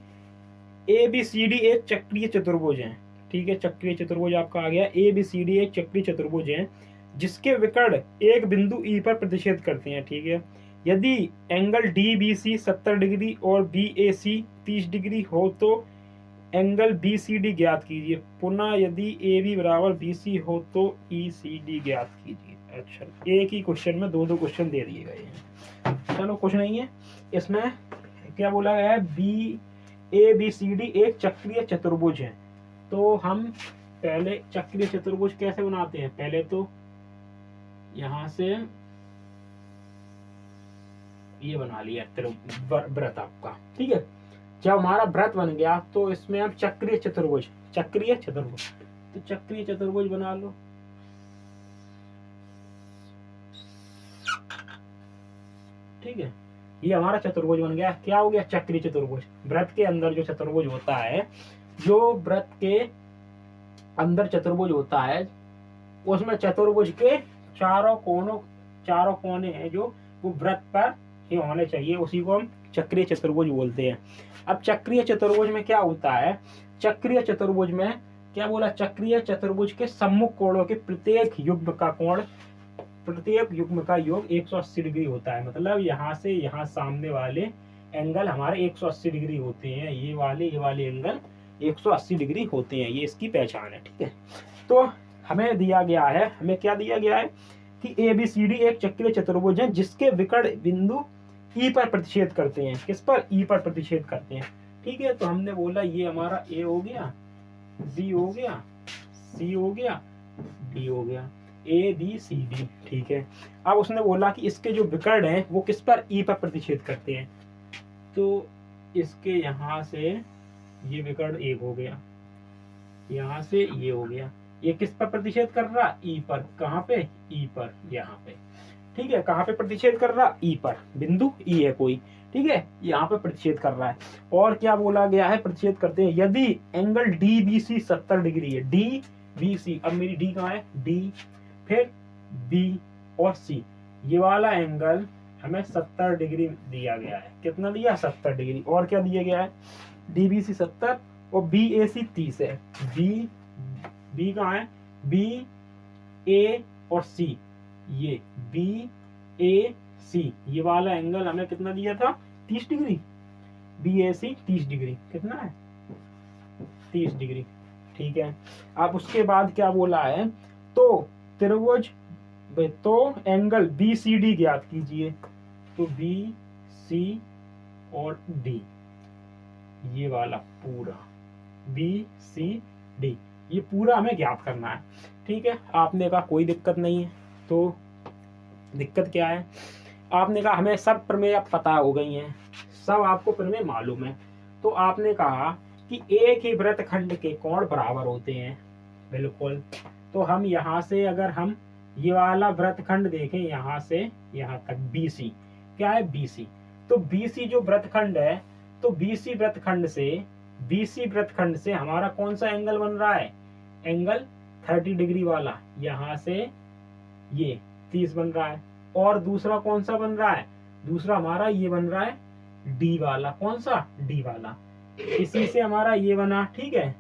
ए बी सी डी एक चक्रीय चतुर्भुज है। ठीक है, चक्रीय चतुर्भुज आपका आ गया। ए बी सी डी एक चक्रीय चतुर्भुज है जिसके विकर्ण एक बिंदु ई पर प्रतिच्छेद करते हैं। ठीक है, यदि angle D B C 70 degree और बी ए सी 30 डिग्री हो तो एंगल बी सी डी ज्ञात कीजिए। पुनः यदि ए बी बराबर बी सी हो तो ई सी डी ज्ञात कीजिए। अच्छा, एक ही क्वेश्चन में दो क्वेश्चन दे दिए गए हैं। चलो कुछ नहीं है, इसमें क्या बोला गया है, B A B C D एक चक्रीय चतुर्भुज है। तो हम पहले चक्रीय चतुर्भुज कैसे बनाते हैं, पहले तो यहां से ये बना लिया व्रत आपका। ठीक है, जब हमारा व्रत बन गया तो इसमें हम चक्रीय चतुर्भुज तो चक्रीय चतुर्भुज बना लो। ठीक है, ये हमारा चतुर्भुज बन गया। क्या हो गया, चक्रीय चतुर्भुज। व्रत के अंदर जो चतुर्भुज होता है, जो व्रत के अंदर चतुर्भुज होता है, उसमें चतुर्भुज के चारों कोने हैं जो वो व्रत पर ही होने चाहिए, उसी को हम चक्रीय चतुर्भुज बोलते हैं। अब चक्रीय चतुर्भुज में क्या होता है, चक्रीय चतुर्भुज में क्या बोला, चक्रीय चतुर्भुज के सम्मुख कोणों के प्रत्येक युग्म का योग 180 डिग्री होता है। मतलब यहाँ से यहाँ सामने वाले एंगल हमारे 180 डिग्री होते हैं। ये वाले एंगल 180 डिग्री होते हैं, ये इसकी पहचान है। ठीक है, तो हमें दिया गया है, हमें क्या दिया गया है कि ए बी सी डी एक चक्रीय चतुर्भुज है जिसके विकर्ण बिंदु ई पर प्रतिच्छेद करते हैं। किस पर, ई पर प्रतिच्छेद करते हैं। ठीक है, तो हमने बोला ये हमारा ए हो गया, बी हो गया, सी हो गया, डी हो गया, ए बी सी डी। ठीक है, अब उसने बोला कि इसके जो विकर्ण हैं वो किस पर, ई पर प्रतिच्छेद करते हैं। तो इसके यहाँ से ये विकर्ण एक हो गया, यहाँ से ये हो गया, ये किस पर प्रतिच्छेद कर रहा, ई पर। कहाँ पे, ई पर, यहाँ पे। ठीक है, कहाँ पे प्रतिच्छेद कर रहा, ई पर, बिंदु ई है कोई। ठीक है, यहाँ पे प्रतिच्छेद कर रहा है। और क्या बोला गया है, प्रतिच्छेद करते हैं यदि angle D B C 70 degree है। डी बी सी, अब मेरी डी कहाँ है, डी, फिर बी और सी, ये वाला एंगल हमें 70 डिग्री दिया गया है। कितना दिया, 70 डिग्री। और क्या दिया गया है, डी बी सी 70 और बी ए सी 30 है। बी कहाँ है, बी ए और सी, ये बी ए सी, ये वाला एंगल हमें कितना दिया था, 30 degree. B A C 30 degree, कितना है, 30 डिग्री। ठीक है, अब उसके बाद क्या बोला है, तो त्रिभुज, तो एंगल बी सी डी ज्ञात कीजिए। तो बी सी और डी, ये वाला पूरा बी सी डी, ये पूरा हमें ज्ञात करना है। ठीक है, आपने कहा कोई दिक्कत नहीं है। तो दिक्कत क्या है, आपने कहा हमें सब प्रमेय पता हो गई हैं, सब आपको प्रमेय मालूम है। तो आपने कहा कि एक ही वृत्तखंड के कोण बराबर होते हैं। बिल्कुल, तो हम यहाँ से अगर हम ये वाला वृत्तखंड देखें, यहाँ से यहाँ तक BC, क्या है BC, तो BC जो वृत्तखंड है, तो BC वृत्तखंड से हमारा कौन सा एंगल बन रहा है, एंगल 30 डिग्री वाला, यहाँ से ये 30 बन रहा है। और दूसरा कौन सा बन रहा है, दूसरा हमारा ये बन रहा है D वाला। कौन सा, D वाला। इसी से हमारा ये बना, ठीक है,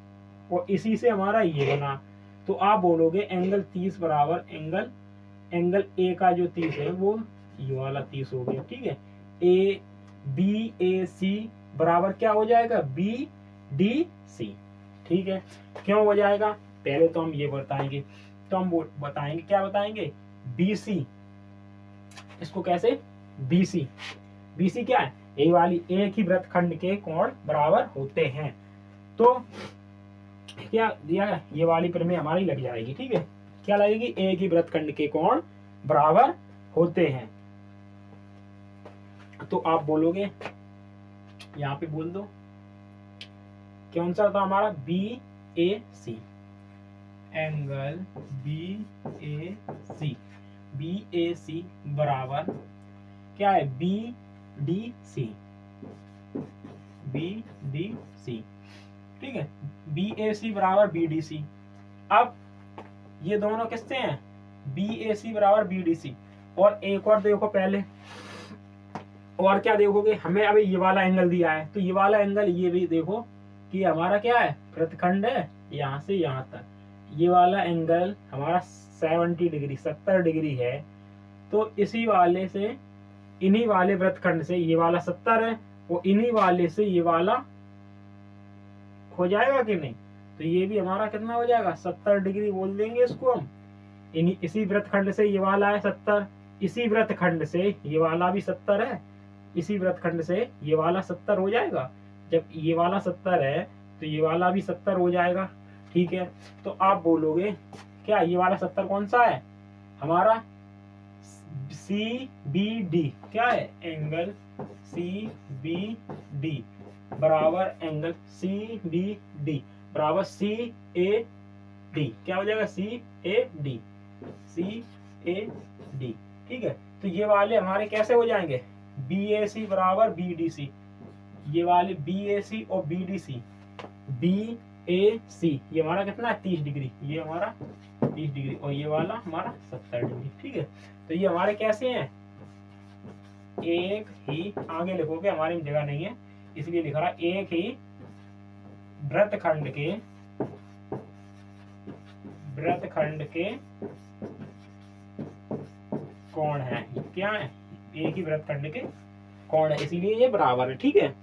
और इसी से हमारा ये बना। तो आप बोलोगे एंगल 30 बराबर एंगल ए का जो 30 है वो ये वाला 30 हो गया। ठीक है, ए बी ए सी बराबर क्या हो जाएगा, बी डी सी। ठीक है, क्यों हो जाएगा, पहले तो हम ये बताएंगे। तो हम बताएंगे, क्या बताएंगे, BC, इसको कैसे, BC क्या है, ए वाली, एक ही वृत्तखंड के कोण बराबर होते हैं। तो क्या दिया है, ये वाली प्रमेय हमारी लग जाएगी। ठीक है, क्या लगेगी, एक ही वृत्तखंड के कोण बराबर होते हैं। तो आप बोलोगे, यहाँ पे बोल दो कौन सा था हमारा, BAC, एंगल BAC बराबर क्या है, D C, B D C, ठीक है, बी ए सी बराबर बी डी सी। अब ये दोनों किससे हैं, बी ए सी बराबर बी डी सी। और एक और देखो पहले, और क्या देखोगे, हमें अभी ये वाला एंगल दिया है, तो ये वाला एंगल ये भी देखो कि हमारा क्या है, वृत्तखंड है यहाँ से यहाँ तक, ये वाला एंगल हमारा 70 डिग्री 70 डिग्री है। तो इसी वाले से इन्हीं वाले वृत्तखंड से ये वाला 70 है, वो इन्हीं वाले से ये वाला हो जाएगा कि नहीं, तो ये भी हमारा कितना हो जाएगा, 70 डिग्री बोल देंगे इसको हम। इसी वृत्तखंड से ये वाला है 70, इसी वृत्तखंड से ये वाला भी 70 है, इसी वृत्तखंड से ये वाला 70 हो जाएगा। जब ये वाला 70 है तो ये वाला भी 70 हो जाएगा, ठीक है। तो आप बोलोगे क्या ये वाला 70 कौन सा है, हमारा सी बी डी, क्या है, एंगल सी बी डी बराबर एंगल सी बी डी बराबर सी ए डी, क्या हो जाएगा, सी ए डी, सी ए डी, ठीक है। तो ये वाले हमारे कैसे हो जाएंगे, बी ए सी बराबर बी डी सी, ये वाले बी ए सी और B D C, B A सी ये हमारा कितना है 30 डिग्री, ये हमारा 30 डिग्री और ये वाला हमारा 70 डिग्री, ठीक है। तो ये हमारे कैसे हैं, एक ही, आगे लिखोगे हमारी जगह नहीं है इसलिए लिख रहा, एक ही वृत्तखंड के कोण है, क्या है, एक ही वृत्तखंड के कोण है, इसीलिए ये बराबर है, ठीक है।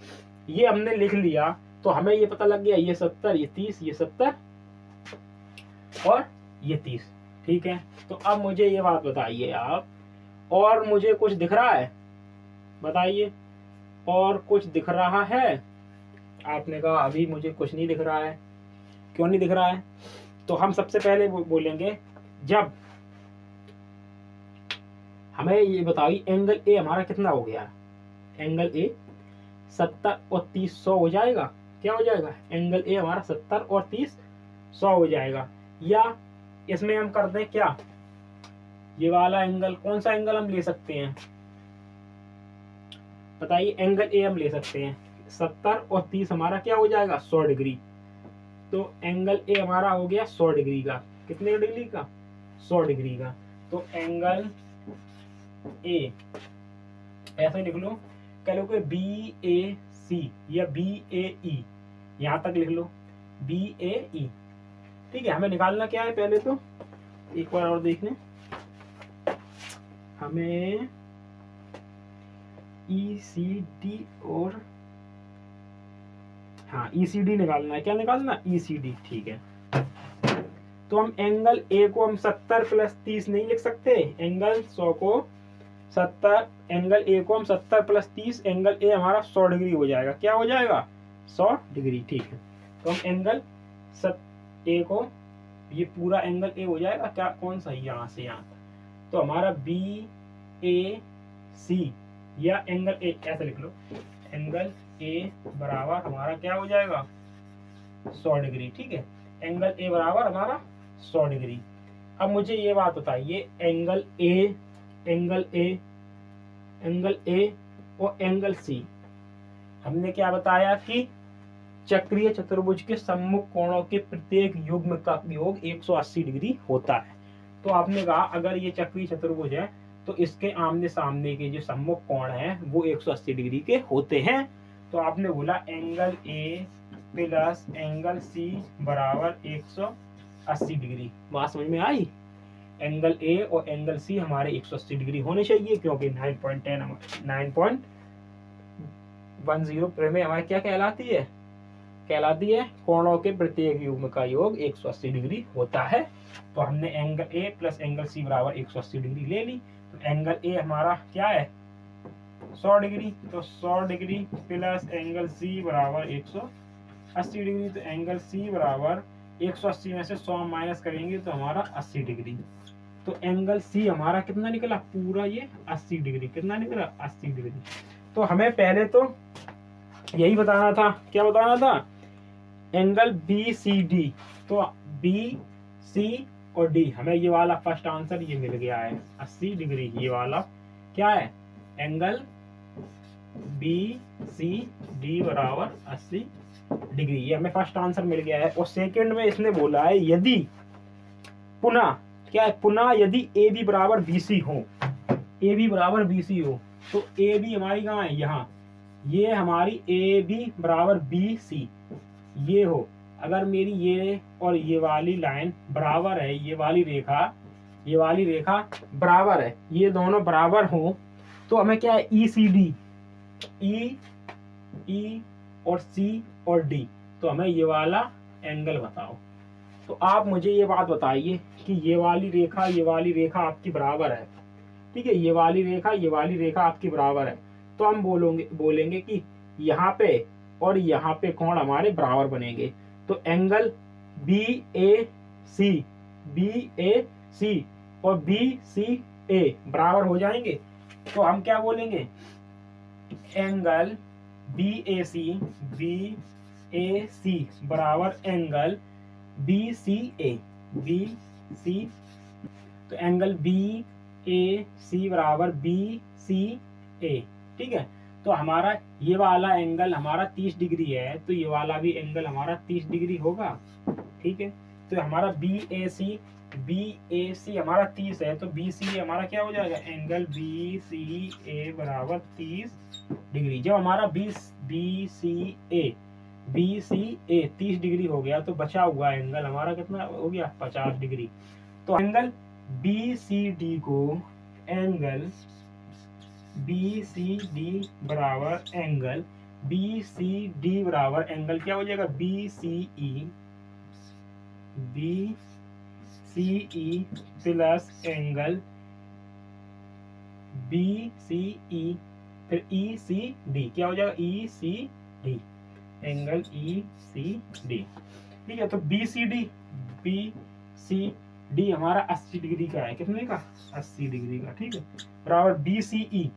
ये हमने लिख लिया तो हमें ये पता लग गया, ये 70 ये 30 ये 70 और ये 30, ठीक है। तो अब मुझे ये बात बताइए आप, और मुझे कुछ दिख रहा है, बताइए, और कुछ दिख रहा है, आपने कहा अभी मुझे कुछ नहीं दिख रहा है, क्यों नहीं दिख रहा है, तो हम सबसे पहले बोलेंगे, जब हमें ये बताइए एंगल ए हमारा कितना हो गया, एंगल ए 70 और 30 100 हो जाएगा, क्या हो जाएगा, एंगल ए हमारा 70 और 30 100 हो जाएगा। या इसमें हम कर दें क्या, ये वाला एंगल, कौन सा एंगल हम ले सकते हैं, बताइए, एंगल ए हम ले सकते हैं, 70 और 30 हमारा क्या हो जाएगा, 100 डिग्री। तो एंगल ए हमारा हो गया 100 डिग्री का, कितने डिग्री का, 100 डिग्री का। तो एंगल ए ऐसे लिख लो, कह लो कि बी ए सी या बी ए ई, यहां तक लिख लो बी ए ई, ठीक है। हमें निकालना क्या है, पहले तो एक बार और देख लें, हमें ई सी डी और हाँ ई सी डी निकालना है, क्या निकालना, ई सी डी, ठीक है। तो हम एंगल ए को हम 70 प्लस 30 नहीं लिख सकते, एंगल 100 को 70, एंगल ए को हम 70 प्लस 30, एंगल ए हमारा 100 डिग्री हो जाएगा, क्या हो जाएगा, 100 डिग्री, ठीक है। तो हम एंगल ए को, ये पूरा एंगल ए हो जाएगा, क्या, कौन सा, यहाँ से यहाँ तक, तो हमारा बी ए सी या एंगल ए ऐसे लिख लो, एंगल ए बराबर हमारा क्या हो जाएगा, 100 डिग्री, ठीक है। एंगल ए बराबर हमारा 100 डिग्री। अब मुझे ये बात बताइए, एंगल ए और एंगल सी, हमने क्या बताया कि चक्रीय चतुर्भुज के सम्मुख कोणों के प्रत्येक युग्म का योग 180 डिग्री होता है। तो आपने कहा अगर ये चक्रीय चतुर्भुज है तो इसके आमने सामने के जो सम्मुख कोण है वो 180 डिग्री के होते हैं। तो आपने बोला angle A plus angle C बराबर 180 डिग्री, बात समझ में आई। एंगल ए और एंगल सी हमारे 180 डिग्री होने चाहिए, क्योंकि 9.10 प्रमेय हमारी क्या कहलाती है, कोणों के प्रत्येक युग्म का योग 180 डिग्री होता है। तो हमने angle A plus angle C बराबर 180 डिग्री ले ली। तो एंगल ए हमारा क्या है, 100 डिग्री, तो 100 डिग्री प्लस एंगल सी बराबर 180 डिग्री। तो एंगल सी बराबर 180 में से 100 माइनस करेंगे तो हमारा 80 डिग्री। तो एंगल सी हमारा कितना निकला, पूरा ये 80 डिग्री, कितना निकला, 80 डिग्री। तो हमें पहले तो यही बताना था, क्या बताना था, एंगल बी सी डी। तो बी सी और डी, हमें ये वाला फर्स्ट आंसर ये मिल गया है 80 डिग्री। ये वाला क्या है, एंगल BCD बराबर 80 डिग्री। ये हमें फर्स्ट आंसर मिल गया है। और सेकंड में इसने बोला है यदि पुनः क्या है, पुनः यदि AB बराबर BC हो, AB बराबर BC हो, तो AB हमारी कहाँ है, यहाँ, ये हमारी AB बराबर BC ये हो। अगर मेरी ये और ये वाली लाइन बराबर है, ये वाली रेखा बराबर है, ये दोनों बराबर हो, तो हमें क्या है, ECD, E और C और D, तो हमें ये वाला एंगल बताओ। तो आप मुझे ये बात बताइए कि ये वाली रेखा आपकी बराबर है, ठीक है, ये वाली रेखा आपकी बराबर है, तो हम बोलेंगे कि यहाँ पे और यहाँ पे कोण हमारे बराबर बनेंगे। तो एंगल BAC और BCA बराबर हो जाएंगे। तो हम क्या बोलेंगे, एंगल BAC बराबर एंगल BCA। तो एंगल BAC बराबर BCA, ठीक है। तो हमारा ये वाला एंगल हमारा 30 डिग्री है, तो ये वाला भी एंगल हमारा 30 डिग्री होगा, ठीक है। तो हमारा BAC हमारा 30 है, तो BCA हमारा क्या हो जाएगा, एंगल BCA बराबर 30 डिग्री। जब हमारा BCA 30 डिग्री हो गया, तो बचा हुआ एंगल हमारा कितना हो गया, 50 डिग्री। तो एंगल BCD को एंगल BCD बराबर एंगल क्या हो जाएगा, BCE प्लस एंगल BCE फिर ECD क्या हो जाएगा, ECD, एंगल ECD, ठीक है। तो BCD हमारा 80 डिग्री का है, कितने का, 80 डिग्री का, ठीक है, बराबर BCE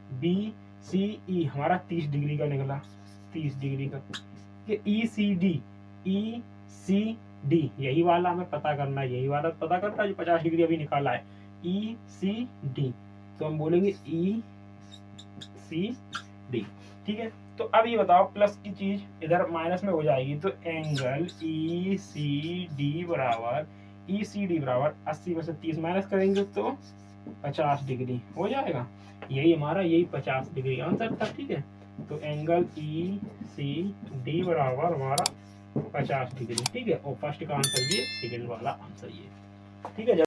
हमारा 30 डिग्री का निकला, 30 डिग्री का। ECD यही वाला हमें पता करना है, जो 50 डिग्री अभी निकाला है, ECD, तो हम बोलेंगे ECD, ठीक है। तो अब ये बताओ, प्लस की चीज इधर माइनस में हो जाएगी, तो एंगल ECD बराबर 80 में से 30 माइनस करेंगे तो 50 डिग्री हो जाएगा। यही 50 डिग्री आंसर था, ठीक है। तो एंगल ECD बराबर हमारा 50 डिग्री, ठीक है। और फर्स्ट का आंसर ये, सेकंड वाला आंसर ये, ठीक है।